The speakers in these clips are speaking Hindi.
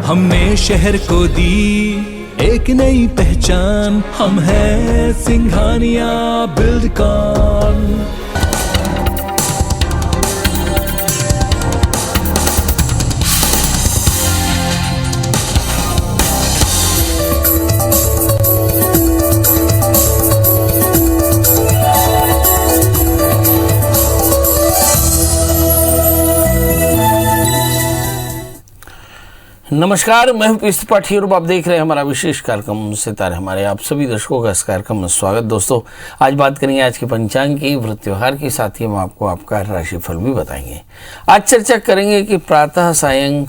हमने शहर को दी एक नई पहचान, हम हैं सिंघानिया बिल्डकॉन। नमस्कार, मैं हूं पीयूष त्रिपाठी और आप देख रहे हैं हमारा विशेष कार्यक्रम सितारे। हमारे आप सभी दर्शकों का इस कार्यक्रम में स्वागत। दोस्तों, आज बात करेंगे आज के पंचांग की, व्रत त्योहार के साथ ही हम आपको आपका राशिफल भी बताएंगे। आज चर्चा करेंगे कि प्रातः सायं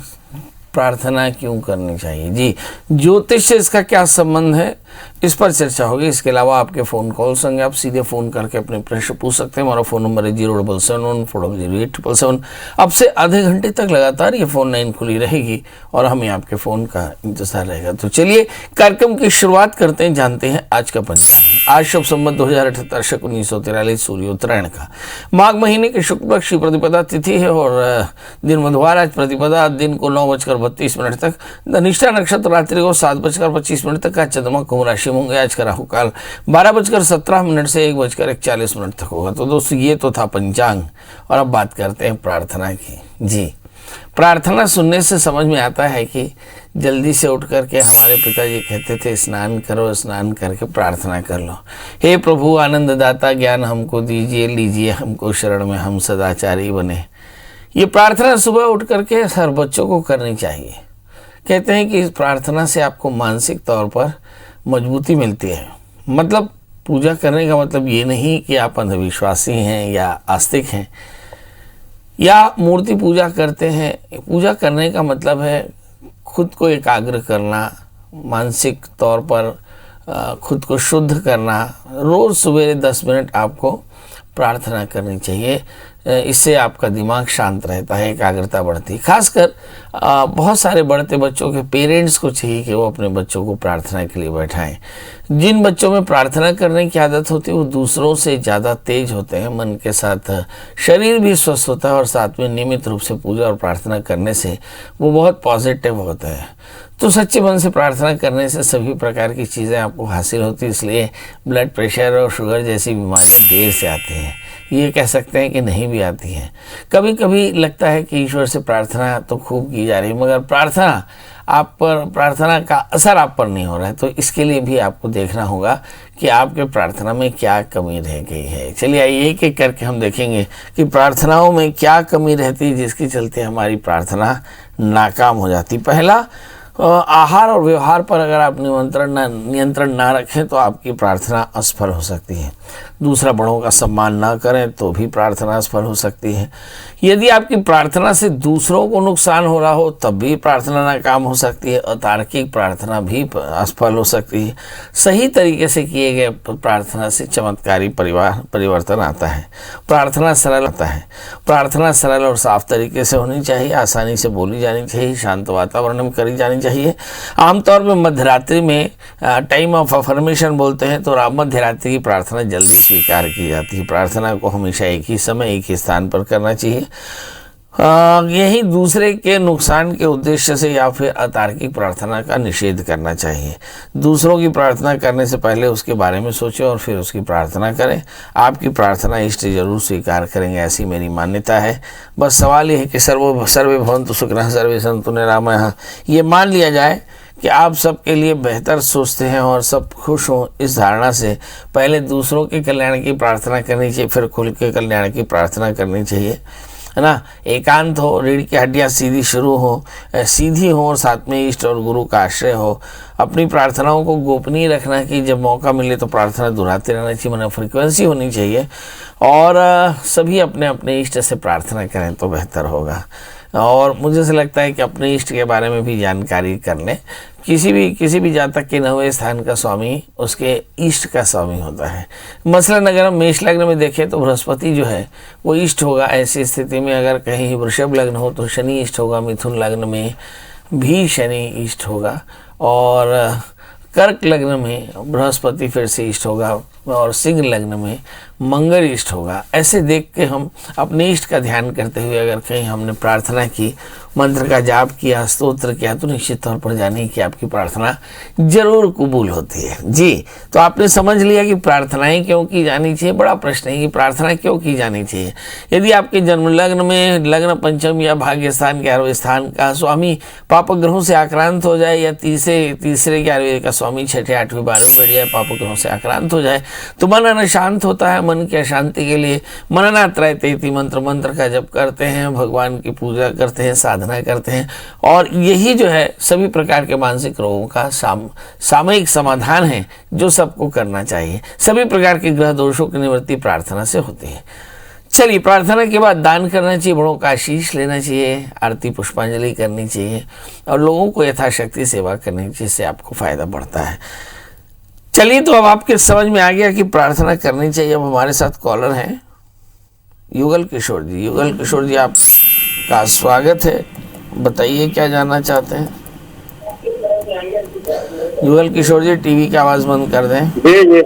प्रार्थना क्यों करनी चाहिए। जी, ज्योतिष से इसका क्या संबंध है, इस पर चर्चा होगी। इसके अलावा आपके फ़ोन कॉल्स होंगे, आप सीधे फ़ोन करके अपने प्रश्न पूछ सकते हैं। हमारा फ़ोन नंबर है 077140877। अब से आधे घंटे तक लगातार ये फ़ोन लाइन खुली रहेगी और हमें आपके फ़ोन का इंतज़ार रहेगा। तो चलिए कार्यक्रम की शुरुआत करते हैं, जानते हैं आज का पंचांग। आज शुभ संवत 2078 शक 1943 सूर्योत्तरायण का माघ महीने के शुक्ल पक्ष की प्रतिपदा तिथि है और दिन बुधवार। आज प्रतिपदा दिन को 9:32 तक, धनिष्ठा नक्षत्र रात्रि को 7:25 तक का चंद्रमा कुंभ राशि में होंगे। आज का राहु काल 12:17 से 1:41 तक होगा। तो दोस्तों, ये तो था पंचांग और अब बात करते हैं प्रार्थना की। जी, प्रार्थना सुनने से समझ में आता है कि जल्दी से उठ करके हमारे पिताजी कहते थे स्नान करो, स्नान करके प्रार्थना कर लो। हे प्रभु आनंददाता, ज्ञान हमको दीजिए, लीजिए हमको शरण में, हम सदाचारी बने। ये प्रार्थना सुबह उठ करके हर बच्चों को करनी चाहिए। कहते हैं कि इस प्रार्थना से आपको मानसिक तौर पर मजबूती मिलती है। मतलब पूजा करने का मतलब ये नहीं कि आप अंधविश्वासी हैं या आस्तिक हैं या मूर्ति पूजा करते हैं। पूजा करने का मतलब है खुद को एकाग्र करना, मानसिक तौर पर खुद को शुद्ध करना। रोज़ सवेरे 10 मिनट आपको प्रार्थना करनी चाहिए। इससे आपका दिमाग शांत रहता है, एकाग्रता बढ़ती है। खासकर बहुत सारे बढ़ते बच्चों के पेरेंट्स को चाहिए कि वो अपने बच्चों को प्रार्थना के लिए बैठाएं। जिन बच्चों में प्रार्थना करने की आदत होती है वो दूसरों से ज़्यादा तेज होते हैं, मन के साथ शरीर भी स्वस्थ होता है और साथ में नियमित रूप से पूजा और प्रार्थना करने से वो बहुत पॉजिटिव होते हैं। तो सच्चे मन से प्रार्थना करने से सभी प्रकार की चीज़ें आपको हासिल होती है। इसलिए ब्लड प्रेशर और शुगर जैसी बीमारियां देर से आती हैं, ये कह सकते हैं कि नहीं भी आती हैं। कभी कभी लगता है कि ईश्वर से प्रार्थना तो खूब की जा रही है मगर प्रार्थना का असर आप पर नहीं हो रहा है। तो इसके लिए भी आपको देखना होगा कि आपके प्रार्थना में क्या कमी रह गई है। चलिए आइए एक एक करके हम देखेंगे कि प्रार्थनाओं में क्या कमी रहती है जिसके चलते हमारी प्रार्थना नाकाम हो जाती। पहला, आहार और व्यवहार पर अगर आप नियंत्रण ना रखें तो आपकी प्रार्थना असफल हो सकती है। दूसरा, बड़ों का सम्मान ना करें तो भी प्रार्थना असफल हो सकती है। यदि आपकी प्रार्थना से दूसरों को नुकसान हो रहा हो तब भी प्रार्थना नाकाम हो सकती है। अतार्किक प्रार्थना भी असफल हो सकती है। सही तरीके से किए गए प्रार्थना से चमत्कारी परिवर्तन आता है। प्रार्थना सरल और साफ तरीके से होनी चाहिए, आसानी से बोली जानी चाहिए, शांत वातावरण में करी जानी चाहिए। आमतौर पर मध्यरात्रि में टाइम ऑफ अफर्मेशन बोलते हैं, तो मध्यरात्रि की प्रार्थना जल्दी स्वीकार की जाती है। प्रार्थना को हमेशा एक ही समय एक ही स्थान पर करना चाहिए। यही दूसरे के नुकसान के उद्देश्य से या फिर अतार्किक प्रार्थना का निषेध करना चाहिए। दूसरों की प्रार्थना करने से पहले उसके बारे में सोचें और फिर उसकी प्रार्थना करें। आपकी प्रार्थना इष्ट जरूर स्वीकार करेंगे, ऐसी मेरी मान्यता है। बस सवाल ये है कि सर्वे भवन्तु सुखिनः सर्वे सन्तु निरामयाः। ये मान लिया जाए कि आप सबके लिए बेहतर सोचते हैं और सब खुश हों। इस धारणा से पहले दूसरों के कल्याण की प्रार्थना करनी चाहिए, फिर खुद के कल्याण की प्रार्थना करनी चाहिए, है ना। एकांत हो, रीढ़ की हड्डियाँ सीधी हो और साथ में इष्ट और गुरु का आश्रय हो। अपनी प्रार्थनाओं को गोपनीय रखना कि जब मौका मिले तो प्रार्थना दोहराते रहना चाहिए, मतलब फ्रीक्वेंसी होनी चाहिए। और सभी अपने अपने इष्ट से प्रार्थना करें तो बेहतर होगा। और मुझे से लगता है कि अपने इष्ट के बारे में भी जानकारी कर लें। किसी भी जातक के 9वें स्थान का स्वामी उसके इष्ट का स्वामी होता है। मसलन अगर हम मेष लग्न में देखें तो बृहस्पति जो है वो इष्ट होगा। ऐसी स्थिति में अगर कहीं वृषभ लग्न हो तो शनि इष्ट होगा, मिथुन लग्न में भी शनि इष्ट होगा और कर्क लग्न में बृहस्पति फिर से इष्ट होगा और सिंह लग्न में मंगल इष्ट होगा। ऐसे देख के हम अपने इष्ट का ध्यान करते हुए अगर कहीं हमने प्रार्थना की, मंत्र का जाप किया, स्तोत्र किया, तो निश्चित तौर पर जानिए कि आपकी प्रार्थना जरूर कबूल होती है। जी, तो आपने समझ लिया कि प्रार्थनाएं क्यों की जानी चाहिए। बड़ा प्रश्न है कि प्रार्थना क्यों की जानी चाहिए। यदि आपके जन्म लग्न में लग्न पंचम या भाग्य स्थान 11वें स्थान का स्वामी पाप ग्रहों से आक्रांत हो जाए, या तीसरे 11वें का स्वामी 6ठे 8वें 12वें बैठ जाए, पाप ग्रहों से आक्रांत हो जाए, तो मन अशांत होता है। मन की अशांति के लिए मननात्रय तेती मंत्र का जप करते हैं, भगवान की पूजा करते हैं, साधना करते हैं, और यही जो है सभी प्रकार के मानसिक रोगों का सामयिक समाधान है जो सबको करना चाहिए। सभी प्रकार के ग्रह दोषों की निवृत्ति प्रार्थना से होती है। चलिए, प्रार्थना के बाद दान करना चाहिए, बड़ों का आशीष लेना चाहिए, आरती पुष्पांजलि करनी चाहिए, और लोगों को यथाशक्ति सेवा करनी चाहिए, जिससे आपको फायदा बढ़ता है। चलिए, तो अब आपके समझ में आ गया कि प्रार्थना करनी चाहिए। अब हमारे साथ कॉलर हैं युगल किशोर जी। युगल किशोर जी, आपका स्वागत है। बताइए क्या जानना चाहते हैं। युगल किशोर जी, टीवी की आवाज बंद कर दें। जी जी।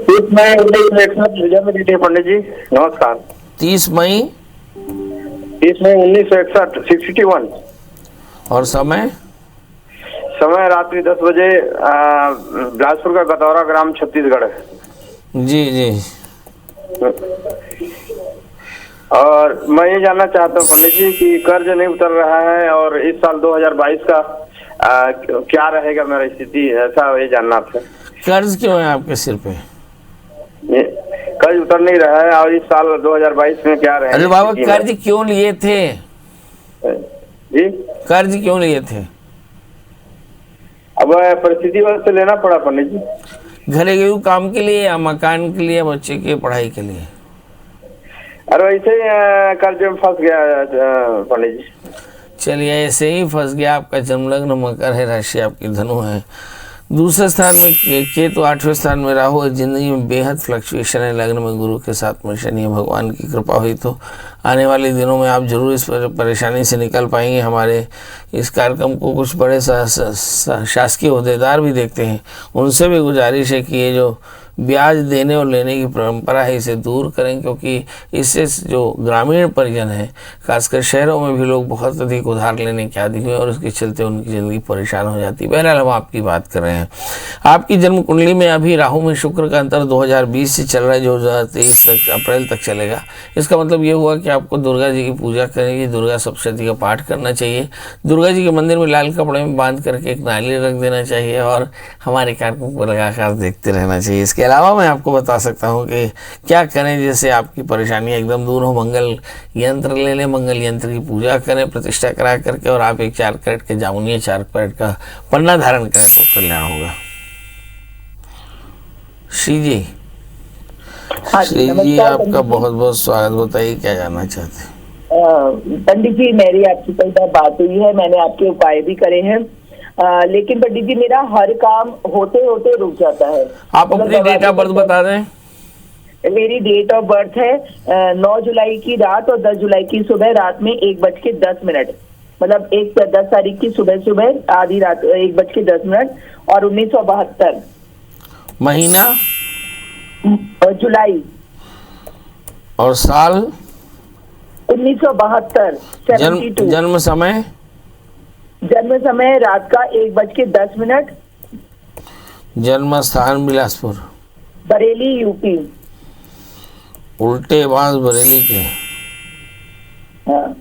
30 मई 1961 पंडित जी, नमस्कार। 30 मई 1961 61। और समय रात्रि 10 बजे, बिलासपुर का गतौरा ग्राम, छत्तीसगढ़। जी जी। और मैं ये जानना चाहता हूँ पंडित जी कि कर्ज नहीं उतर रहा है, और इस साल 2022 का क्या रहेगा मेरा स्थिति, ऐसा ये जानना था। कर्ज क्यों है आपके सिर पे? कर्ज उतर नहीं रहा है, और इस साल 2022 में क्या रहेगा? अरे बाबा, कर्ज क्यों लिए थे जी? कर्ज क्यों लिए थे? अब परिस्थिति वजह से लेना पड़ा पंडित जी। घरेलू काम के लिए, या मकान के लिए, या बच्चे की पढ़ाई के लिए? अरे वैसे ही कर्ज में फंस गया पंडित जी। चलिए, ऐसे ही फंस गया। आपका जन्म लग्न मकर है, राशि आपकी धनु है, दूसरे स्थान में केतु, 8वें स्थान में राहु है। जिंदगी में बेहद फ्लक्चुएशन है। लग्न में गुरु के साथ में शनि है। भगवान की कृपा हुई तो आने वाले दिनों में आप जरूर इस परेशानी से निकल पाएंगे। हमारे इस कार्यक्रम को कुछ बड़े शासकीय ओहदेदार भी देखते हैं, उनसे भी गुजारिश है कि ये जो ब्याज देने और लेने की परंपरा है इसे दूर करें, क्योंकि इससे जो ग्रामीण परिजन है, खासकर शहरों में भी लोग बहुत अधिक उधार लेने के आदी हुए, और उसके चलते उनकी ज़िंदगी परेशान हो जाती है। बहरहाल हम आपकी बात कर रहे हैं। आपकी जन्म कुंडली में अभी राहु में शुक्र का अंतर 2020 से चल रहा है, जो 2023 तक अप्रैल तक चलेगा। इसका मतलब ये हुआ कि आपको दुर्गा जी की पूजा करेंगे, दुर्गा सप्तशती का पाठ करना चाहिए, दुर्गा जी के मंदिर में लाल कपड़े में बांध करके एक नारियल रख देना चाहिए, और हमारे कार्यक्रम को लगातार देखते रहना चाहिए। इसके अलावा मैं आपको बता सकता हूं कि क्या करें जिससे आपकी परेशानियां एकदम दूर हो। मंगल यंत्र ले लें, मंगल यंत्र की पूजा करें प्रतिष्ठा करा करके, और आप एक 4 कैरेट के जामुनी 4 कैरेट का पन्ना धारण करें तो कल्याण होगा। श्री जी, श्री जी, आपका बहुत बहुत स्वागत। बताइए क्या जानना चाहते हैं। पंडित जी, मेरी आपसे कई बार बात हुई है, मैंने आपके उपाय भी करे हैं, लेकिन पंडित जी मेरा हर काम होते होते रुक जाता है। आप अपनी डेट ऑफ बर्थ बता दें। मेरी डेट ऑफ बर्थ है 9 जुलाई की रात और 10 जुलाई की सुबह, रात में 1:10, मतलब 10 तारीख की सुबह आधी रात 1:10, और 1972 महीना जुलाई, और साल 1972, 72। जन्म समय रात का 1:10। जन्म स्थान बिलासपुर, बरेली, यूपी। उल्टे बांस बरेली के। हाँ।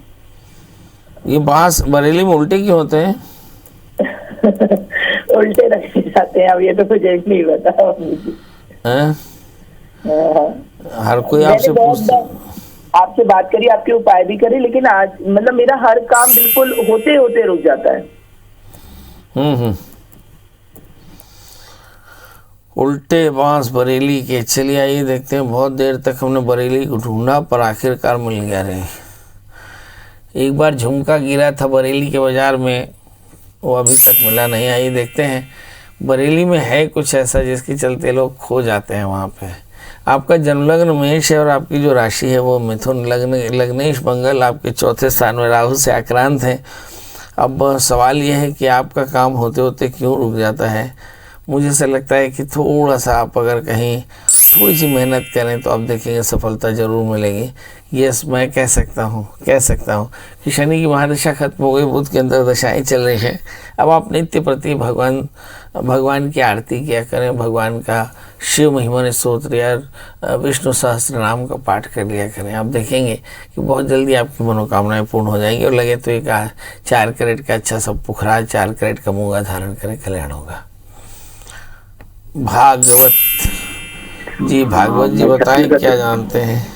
ये बांस बरेली में उल्टे क्यों होते हैं? उल्टे रखे जाते हैं। अब ये तो मुझे नहीं पता हैं? हर कोई आपसे पूछता, आपसे बात करी, आपके उपाय भी करे, लेकिन आज मतलब मेरा हर काम बिल्कुल होते होते रुक जाता है। उल्टे बांस बरेली के। चलिए आइए देखते हैं। बहुत देर तक हमने बरेली को ढूंढा, पर आखिरकार मिल गया रे। एक बार झुमका गिरा था बरेली के बाजार में, वो अभी तक मिला नहीं। आइए देखते हैं बरेली में है कुछ ऐसा जिसके चलते लोग खो जाते हैं वहाँ पे। आपका जन्मलग्न मेष है, और आपकी जो राशि है वो मिथुन। लग्नेश मंगल आपके 4थे स्थान में राहु से आक्रांत है। अब सवाल ये है कि आपका काम होते होते क्यों रुक जाता है। मुझे ऐसा लगता है कि थोड़ा सा आप अगर कहीं थोड़ी सी मेहनत करें तो आप देखेंगे सफलता जरूर मिलेगी। यस, मैं कह सकता हूँ कि शनि की महादशा खत्म हो गई, बुध के अंदर दशाएं चल रही हैं। अब आप नित्य प्रति भगवान की आरती किया करें, भगवान का शिव महिमा स्तोत्र या विष्णु सहस्त्र नाम का पाठ कर लिया करें। आप देखेंगे कि बहुत जल्दी आपकी मनोकामनाएं पूर्ण हो जाएंगी और लगे तो एक 4 कैरेट का अच्छा सा पुखराज, 4 कैरेट का मूंगा धारण करें, कल्याण होगा। भागवत जी बताएं क्या जानते हैं।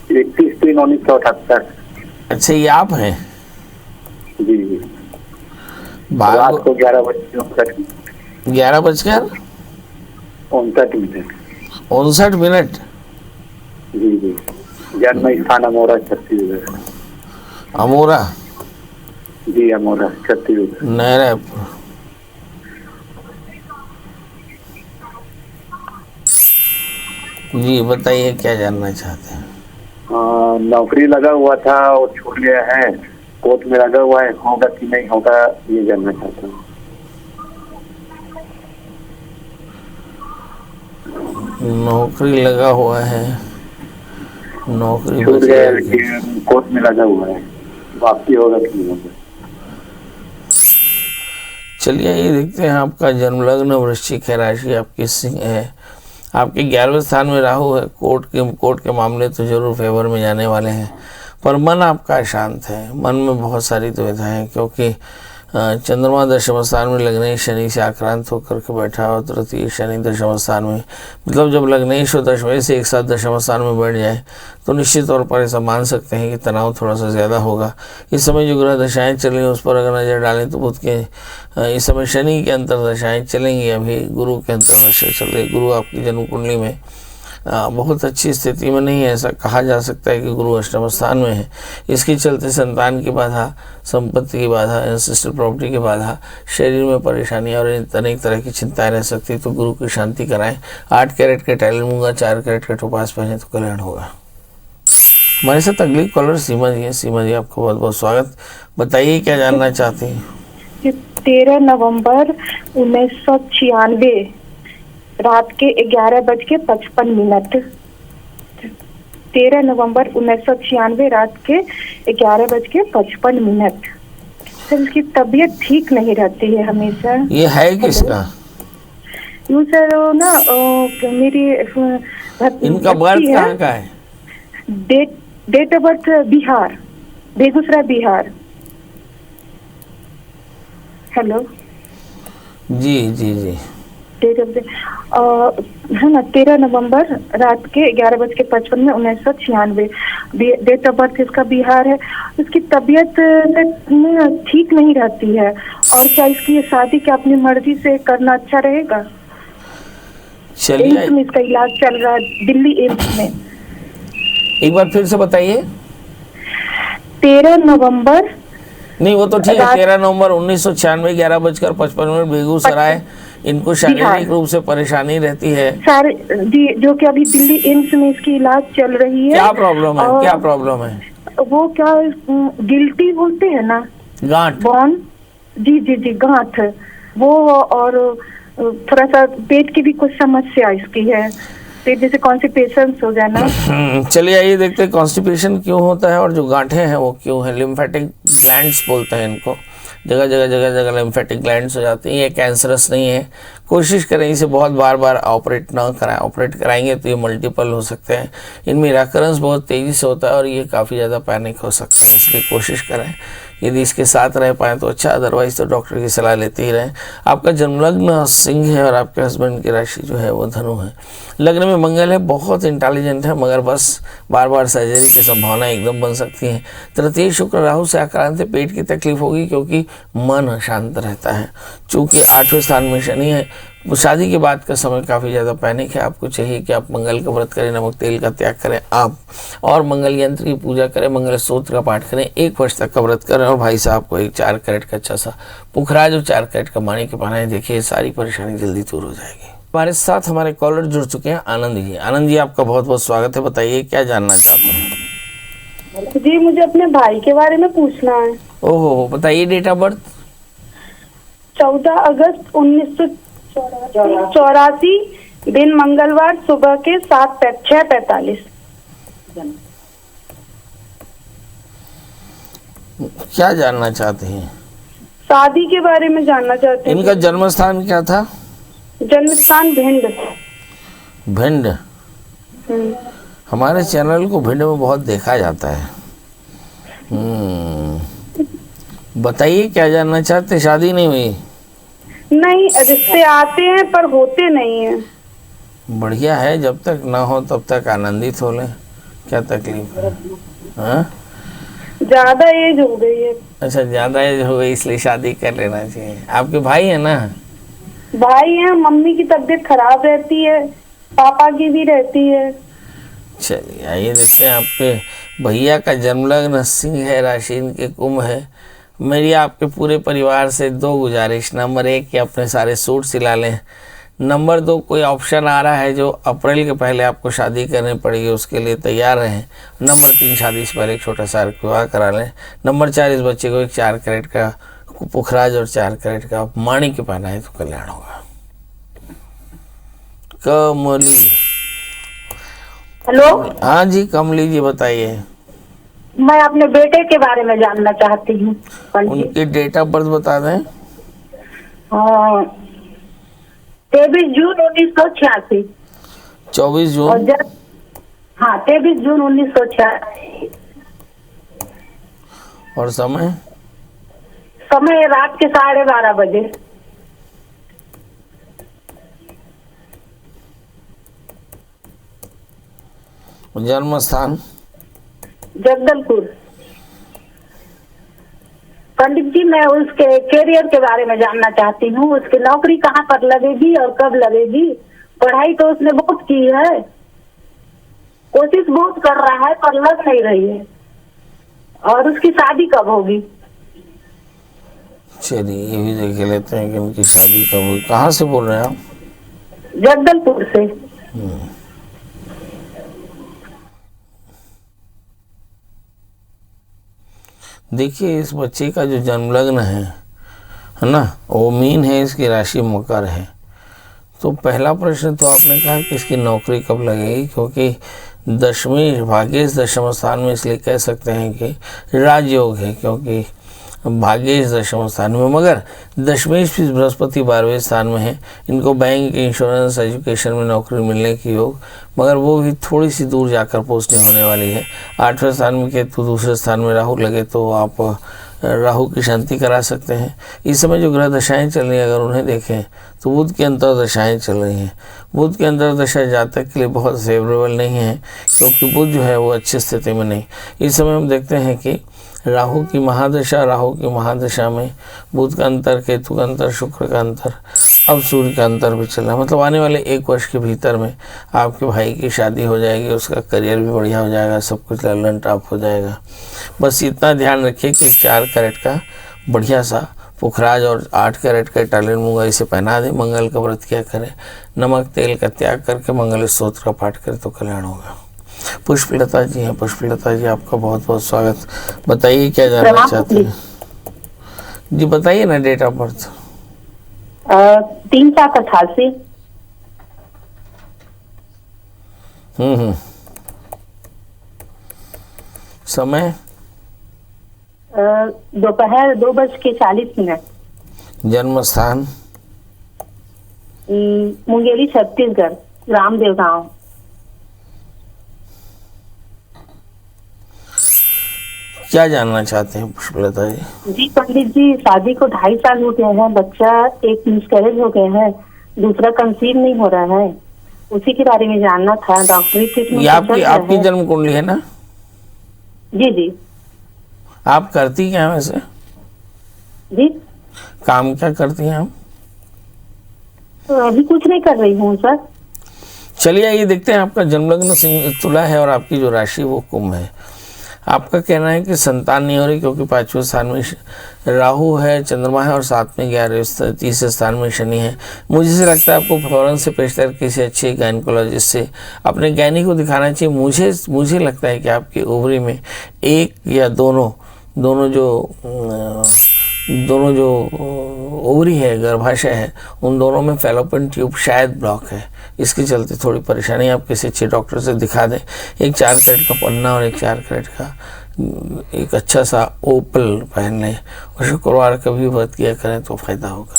31/3/1978। अच्छा, ये आप हैं? जी। रात को 11:59 मिनट। जी। जन्म स्थान अमोरा, छत्तीसगढ़। अमोरा? जी, अमोरा, छत्तीसगढ़। नारायणपुर। जी बताइए क्या जानना चाहते हैं। नौकरी लगा हुआ था और छूट गया है, कोर्ट में लगा हुआ है, होगा कि नहीं होगा ये जानना चाहता हूँ। नौकरी लगा हुआ है, नौकरी छूट गया लेकिन कोर्ट में लगा हुआ है, वापसी होगा कि नहीं होगा। चलिए ये देखते हैं। आपका जन्म लग्न वृश्चिक है, राशि आपकी सिंह है, आपके 11वें स्थान में राहु है। कोर्ट के मामले तो जरूर फेवर में जाने वाले हैं, पर मन आपका शांत है। मन में बहुत सारी दुविधाएं हैं क्योंकि चंद्रमा दशम स्थान में लग्नेश शनि से आक्रांत होकर के बैठा और तृतीय शनि दशम स्थान में, मतलब जब लग्नेश और दशम से एक साथ दशम स्थान में बैठ जाए तो निश्चित तौर पर ऐसा मान सकते हैं कि तनाव थोड़ा सा ज़्यादा होगा। इस समय जो ग्रह दशाएं चल रही हैं उस पर अगर नज़र डालें तो बुध के इस समय शनि के अंतर दशाएँ चलेंगी। अभी गुरु के अंतर दशा चल रही। गुरु आपकी जन्म कुंडली में बहुत अच्छी स्थिति में नहीं है, ऐसा कहा जा सकता है कि गुरु अष्टम स्थान में है। इसके चलते संतान की बाधा, संपत्ति की बाधा, एंसेस्ट्रल प्रॉपर्टी की बाधा, शरीर में परेशानियां और अनेक तरह की चिंताएं रह सकती है। तो गुरु की शांति कराएं। 8 कैरेट के टाइल मूंगा, 4 कैरेट का टोपास पहने तो कल्याण होगा। हमारे साथ अगली कॉलर सीमा जी है। सीमा जी आपका बहुत बहुत स्वागत। बताइए क्या जानना चाहते हैं। 13 नवंबर 1996 रात के 11:55। 13 नवंबर 1996 रात के 11:55। सर इसकी तबीयत ठीक नहीं रहती है हमेशा। ये है किसका? यूँ सर ना मेरी इनका बर्थ कहाँ का है? Date of birth Bihar, Begusarai Bihar. Hello जी जी जी। डेट ऑफ है ना 13 नवंबर रात के 11:55 में 1996। डेट ऑफ बर्थ इसका बिहार है। इसकी तबीयत ठीक नहीं रहती है। और क्या इसकी ये शादी क्या अपनी मर्जी से करना अच्छा रहेगा? चलिए एम्स में इसका इलाज चल रहा है, दिल्ली एम्स में। एक बार फिर से बताइए। 13 नवंबर नहीं वो तो ठीक है, 13 नवंबर 1996 11:55 बेगूसराय। इनको शारीरिक रूप से परेशानी रहती है सर जी, जो कि अभी दिल्ली एम्स में इसकी इलाज चल रही है। क्या प्रॉब्लम है? क्या प्रॉब्लम है? वो क्या गिल्टी बोलते हैं ना, गांठ। बॉन जी जी जी, गांठ वो। और थोड़ा सा पेट की भी कुछ समस्या इसकी है, पेट जैसे कॉन्स्टिपेशन हो जाना। चलिए आइए देखते हैं कॉन्स्टिपेशन क्यों होता है और जो गांठें हैं वो क्यों है। लिम्फेटिक ग्लैंड्स बोलते हैं इनको। जगह लिम्फेटिक ग्लैंड्स हो जाती हैं। ये कैंसरस नहीं है। कोशिश करें इसे बहुत बार ऑपरेट ना कराएं। ऑपरेट कराएंगे तो ये मल्टीपल हो सकते हैं। इनमें रिकरेंस बहुत तेज़ी से होता है और ये काफ़ी ज़्यादा पैनिक हो सकते हैं। इसलिए कोशिश करें यदि इसके साथ रह पाएँ तो अच्छा, अदरवाइज तो डॉक्टर की सलाह लेते ही रहें। आपका जन्मलग्न सिंह है और आपके हस्बैंड की राशि जो है वो धनु है। लग्न में मंगल है, बहुत इंटेलिजेंट है, मगर बस बार सर्जरी की संभावना एकदम बन सकती है। तृतीय शुक्र राहु से आक्रांत है, पेट की तकलीफ होगी क्योंकि मन शांत रहता है। चूँकि 8वें स्थान में शनि है, शादी के बाद का समय काफ़ी ज़्यादा पैनिक है। आपको चाहिए कि आप मंगल का व्रत करें, नमक तेल का त्याग करें आप, और मंगल यंत्र की पूजा करें, मंगल सूत्र का पाठ करें, 1 वर्ष तक का व्रत करें। और भाई साहब को एक 4 कैरेट का अच्छा सा पुखराज और 4 कैरेट का माणिक के पहनाएं। देखिए सारी परेशानी जल्दी दूर हो जाएगी। हमारे साथ हमारे कॉलर जुड़ चुके हैं आनंद जी। आनंद जी आपका बहुत बहुत स्वागत है। बताइए क्या जानना चाहते हैं। जी मुझे अपने भाई के बारे में पूछना है। ओहो, बताइए डेट ऑफ बर्थ। 14 अगस्त 84 दिन मंगलवार सुबह के 6:45। क्या जानना चाहते हैं? शादी के बारे में जानना चाहते हैं। इनका जन्म स्थान क्या था? जन्म स्थान भिंड। भिंड। हमारे चैनल को भिंड में बहुत देखा जाता है। बताइए क्या जानना चाहते? शादी नहीं हुई? नहीं, रिश्ते आते हैं पर होते नहीं हैं। बढ़िया है, जब तक ना हो तब तक आनंदित हो लें, क्या तकलीफ है? हाँ, ज्यादा एज हो गई है। अच्छा, ज्यादा एज हो गई इसलिए शादी कर लेना चाहिए। आपके भाई है ना? भाई हैं, मम्मी की तबीयत खराब रहती है, पापा की भी रहती है। चलिए आइए देखते हैं। आपके भैया का जन्म लग्न सिंह है, राशि इनके कुंभ है। मेरी आपके पूरे परिवार से 2 गुजारिश। नंबर 1 कि अपने सारे सूट सिला लें। नंबर 2, कोई ऑप्शन आ रहा है जो अप्रैल के पहले आपको शादी करनी पड़ेगी, उसके लिए तैयार रहें। नंबर 3, शादी से पहले एक छोटा सा विवाह करा लें। नंबर 4, इस बच्चे को एक 4 कैरेट का पुखराज और 4 कैरेट का माणिक्य पहना है तो कल्याण होगा। कमली। हेलो। हाँ जी कमली जी, बताइए। मैं अपने बेटे के बारे में जानना चाहती हूँ। उनकी डेट ऑफ बर्थ बता दें। 23 जून 1986। 24 जून। हाँ, 23 जून 1986। और समय? समय रात के 12:30 बजे। जन्म स्थान? जगदलपुर। पंडित जी, मैं उसके कैरियर के बारे में जानना चाहती हूँ। उसकी नौकरी कहाँ पर लगेगी और कब लगेगी? पढ़ाई तो उसने बहुत की है, कोशिश बहुत कर रहा है पर लग नहीं रही है। और उसकी शादी कब होगी? चलिए ये भी देख लेते हैं कि उनकी शादी कब होगी। कहाँ से बोल रहे हैं आप? जगदलपुर से। देखिए, इस बच्चे का जो जन्म लग्न है ना, वो मीन है, इसकी राशि मकर है। तो पहला प्रश्न तो आपने कहा कि इसकी नौकरी कब लगेगी, क्योंकि दशमी भाग्येश दशम स्थान में, इसलिए कह सकते हैं कि राजयोग है, क्योंकि भाग्येश दशम स्थान में, मगर दशमेश बृहस्पति 12वें स्थान में है। इनको बैंक, इंश्योरेंस, एजुकेशन में नौकरी मिलने की योग, मगर वो भी थोड़ी सी दूर जाकर पोस्टिंग होने वाली है। 8वें स्थान में केतु, दूसरे स्थान में राहु लगे तो आप राहु की शांति करा सकते हैं। इस समय जो ग्रह दशाएं चल रही हैं, अगर उन्हें देखें तो बुध की अंतर्दशाएं चल रही हैं। बुध की अंतर्दशा जातक के लिए बहुत फेवरेबल नहीं है, क्योंकि बुध जो है वो अच्छी स्थिति में नहीं। इस समय हम देखते हैं कि राहु की महादशा में बुध का अंतर, केतु का अंतर, शुक्र का अंतर, अब सूर्य का अंतर भी चल रहा है। मतलब आने वाले 1 वर्ष के भीतर में आपके भाई की शादी हो जाएगी, उसका करियर भी बढ़िया हो जाएगा, सब कुछ ललन टॉप हो जाएगा। बस इतना ध्यान रखिए कि 4 कैरेट का बढ़िया सा पुखराज और 8 कैरेट का इटालियन मूंगा इसे पहना दें। मंगल का व्रत क्या करें, नमक तेल का त्याग करके मंगल स्तोत्र का पाठ करें तो कल्याण होगा। पुष्पलता जी हैं। पुष्पलता जी, आपका बहुत बहुत स्वागत। बताइए क्या जानना चाहते हैं? जी बताइए ना, डेट ऑफ बर्थ। 3/7/88। समय? दोपहर 2:40। जन्म स्थान? मुंगेरी, छत्तीसगढ़, रामदेव गांव। क्या जानना चाहते हैं पुष्पलता जी? जी पंडित जी, शादी को 2.5 साल हो गए हैं, बच्चा एक मिसकैरेज हो गए हैं, दूसरा कंसीव नहीं हो रहा है, उसी के बारे में जानना था। डॉक्टरी ट्रीटमेंट। ये आपकी जन्म कुंडली है ना? जी जी। आप करती क्या हैं वैसे? जी, काम क्या करती हैं आप? तो अभी कुछ नहीं कर रही हूँ सर। चलिए ये देखते हैं। आपका जन्म लग्न सिंह तुला है और आपकी जो राशि वो कुंभ है। आपका कहना है कि संतान नहीं हो रही, क्योंकि 5वें स्थान में राहु है, चंद्रमा है और 7 में 11 तीसरे स्थान में शनि है। मुझे से लगता है आपको फौरन से पेशतर किसी अच्छे गायनिकोलॉजिस्ट से अपने गायनी को दिखाना चाहिए। मुझे लगता है कि आपकी ओवरी में एक या दोनों जो दोनों जो ओवरी है, गर्भाशय है, उन दोनों में फैलोपियन ट्यूब शायद ब्लॉक है। इसके चलते थोड़ी परेशानी, आप किसी अच्छे डॉक्टर से दिखा दें। एक 4 कैरेट का पन्ना और एक 4 कैरेट का एक अच्छा सा ओपल पहन लें और शुक्रवार कभी व्रत किया करें तो फ़ायदा होगा।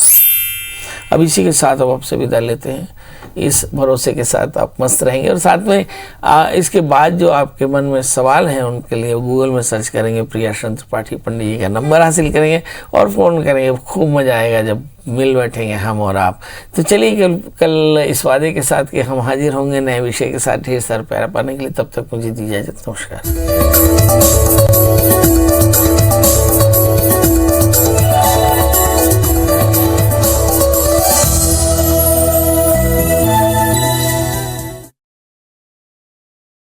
अब इसी के साथ अब आपसे विदा लेते हैं, इस भरोसे के साथ आप मस्त रहेंगे। और साथ में इसके बाद जो आपके मन में सवाल हैं उनके लिए गूगल में सर्च करेंगे प्रियाशन त्रिपाठी पंडित जी का नंबर हासिल करेंगे और फ़ोन करेंगे। खूब मज़ा आएगा जब मिल बैठेंगे हम और आप। तो चलिए कल इस वादे के साथ कि हम हाजिर होंगे नए विषय के साथ ढेर सारा प्यारा पाने के लिए। तब तक मुझे दीजिए इजाज़त। नमस्कार।